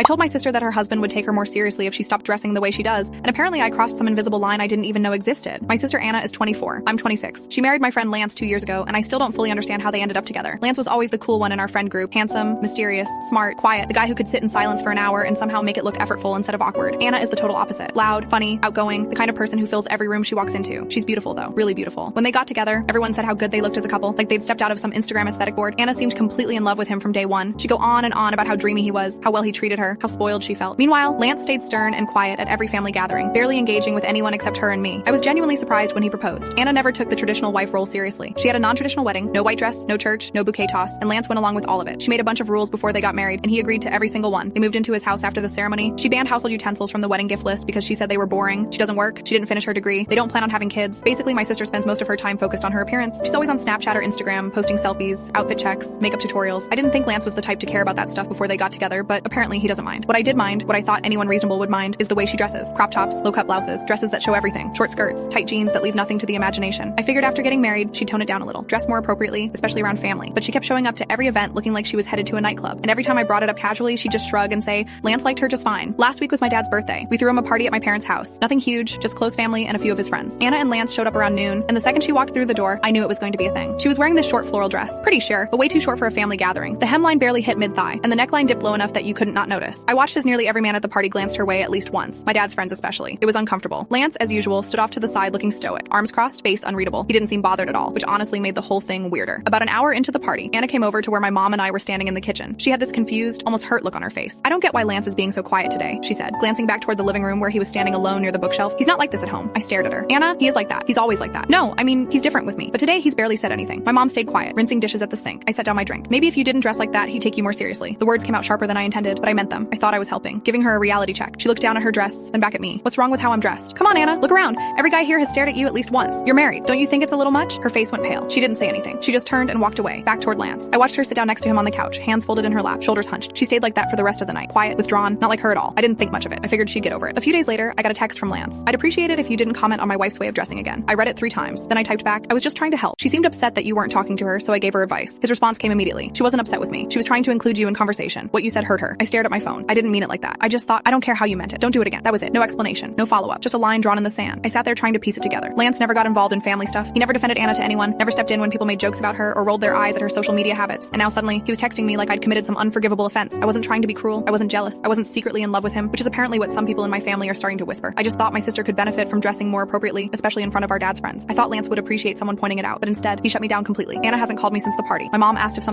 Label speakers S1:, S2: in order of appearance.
S1: I told my sister that her husband would take her more seriously if she stopped dressing the way she does, and apparently I crossed some invisible line I didn't even know existed. My sister Anna is 24. I'm 26. She married my friend Lance 2 years ago, and I still don't fully understand how they ended up together. Lance was always the cool one in our friend group. Handsome, mysterious, smart, quiet, the guy who could sit in silence for an hour and somehow make it look effortful instead of awkward. Anna is the total opposite. Loud, funny, outgoing, the kind of person who fills every room she walks into. She's beautiful though, really beautiful. When they got together, everyone said how good they looked as a couple, like they'd stepped out of some Instagram aesthetic board. Anna seemed completely in love with him from day one. She'd go on and on about how dreamy he was, how well he treated her, how spoiled she felt. Meanwhile, Lance stayed stern and quiet at every family gathering, barely engaging with anyone except her and me. I was genuinely surprised when he proposed. Anna never took the traditional wife role seriously. She had a non-traditional wedding, no white dress, no church, no bouquet toss, and Lance went along with all of it. She made a bunch of rules before they got married, and he agreed to every single one. They moved into his house after the ceremony. She banned household utensils from the wedding gift list because she said they were boring. She doesn't work. She didn't finish her degree. They don't plan on having kids. Basically, my sister spends most of her time focused on her appearance. She's always on Snapchat or Instagram, posting selfies, outfit checks, makeup tutorials. I didn't think Lance was the type to care about that stuff before they got together, but apparently he doesn't mind. What I did mind, what I thought anyone reasonable would mind, is the way she dresses. Crop tops, low-cut blouses, dresses that show everything, short skirts, tight jeans that leave nothing to the imagination. I figured after getting married, she'd tone it down a little, dress more appropriately, especially around family. But she kept showing up to every event looking like she was headed to a nightclub. And every time I brought it up casually, she'd just shrug and say, Lance liked her just fine. Last week was my dad's birthday. We threw him a party at my parents' house. Nothing huge, just close family and a few of his friends. Anna and Lance showed up around noon, and the second she walked through the door, I knew it was going to be a thing. She was wearing this short floral dress. Pretty sheer, but way too short for a family gathering. The hemline barely hit mid-thigh, and the neckline dipped low enough that you couldn't not notice. I watched as nearly every man at the party glanced her way at least once, my dad's friends especially. It was uncomfortable. Lance, as usual, stood off to the side looking stoic, arms crossed, face unreadable. He didn't seem bothered at all, which honestly made the whole thing weirder. About an hour into the party, Anna came over to where my mom and I were standing in the kitchen. She had this confused, almost hurt look on her face. I don't get why Lance is being so quiet today, she said, glancing back toward the living room where he was standing alone near the bookshelf. He's not like this at home. I stared at her. Anna, he is like that. He's always like that. No, I mean, he's different with me. But today he's barely said anything. My mom stayed quiet, rinsing dishes at the sink. I set down my drink. Maybe if you didn't dress like that, he'd take you more seriously. The words came out sharper than I intended, but I meant them. I thought I was helping, giving her a reality check. She looked down at her dress, then back at me. What's wrong with how I'm dressed? Come on, Anna, look around. Every guy here has stared at you at least once. You're married. Don't you think it's a little much? Her face went pale. She didn't say anything. She just turned and walked away, back toward Lance. I watched her sit down next to him on the couch, hands folded in her lap, shoulders hunched. She stayed like that for the rest of the night, quiet, withdrawn, not like her at all. I didn't think much of it. I figured she'd get over it. A few days later, I got a text from Lance. I'd appreciate it if you didn't comment on my wife's way of dressing again. I read it 3 times. Then I typed back, I was just trying to help. She seemed upset that you weren't talking to her, so I gave her advice. His response came immediately. She wasn't upset with me. She was trying to include you in conversation. What you said hurt her. I stared at my phone. I didn't mean it like that. I just thought, I don't care how you meant it. Don't do it again. That was it. No explanation. No follow-up. Just a line drawn in the sand. I sat there trying to piece it together. Lance never got involved in family stuff. He never defended Anna to anyone, never stepped in when people made jokes about her or rolled their eyes at her social media habits. And now suddenly, he was texting me like I'd committed some unforgivable offense. I wasn't trying to be cruel. I wasn't jealous. I wasn't secretly in love with him, which is apparently what some people in my family are starting to whisper. I just thought my sister could benefit from dressing more appropriately, especially in front of our dad's friends. I thought Lance would appreciate someone pointing it out, but instead, he shut me down completely. Anna hasn't called me since the party. My mom asked if something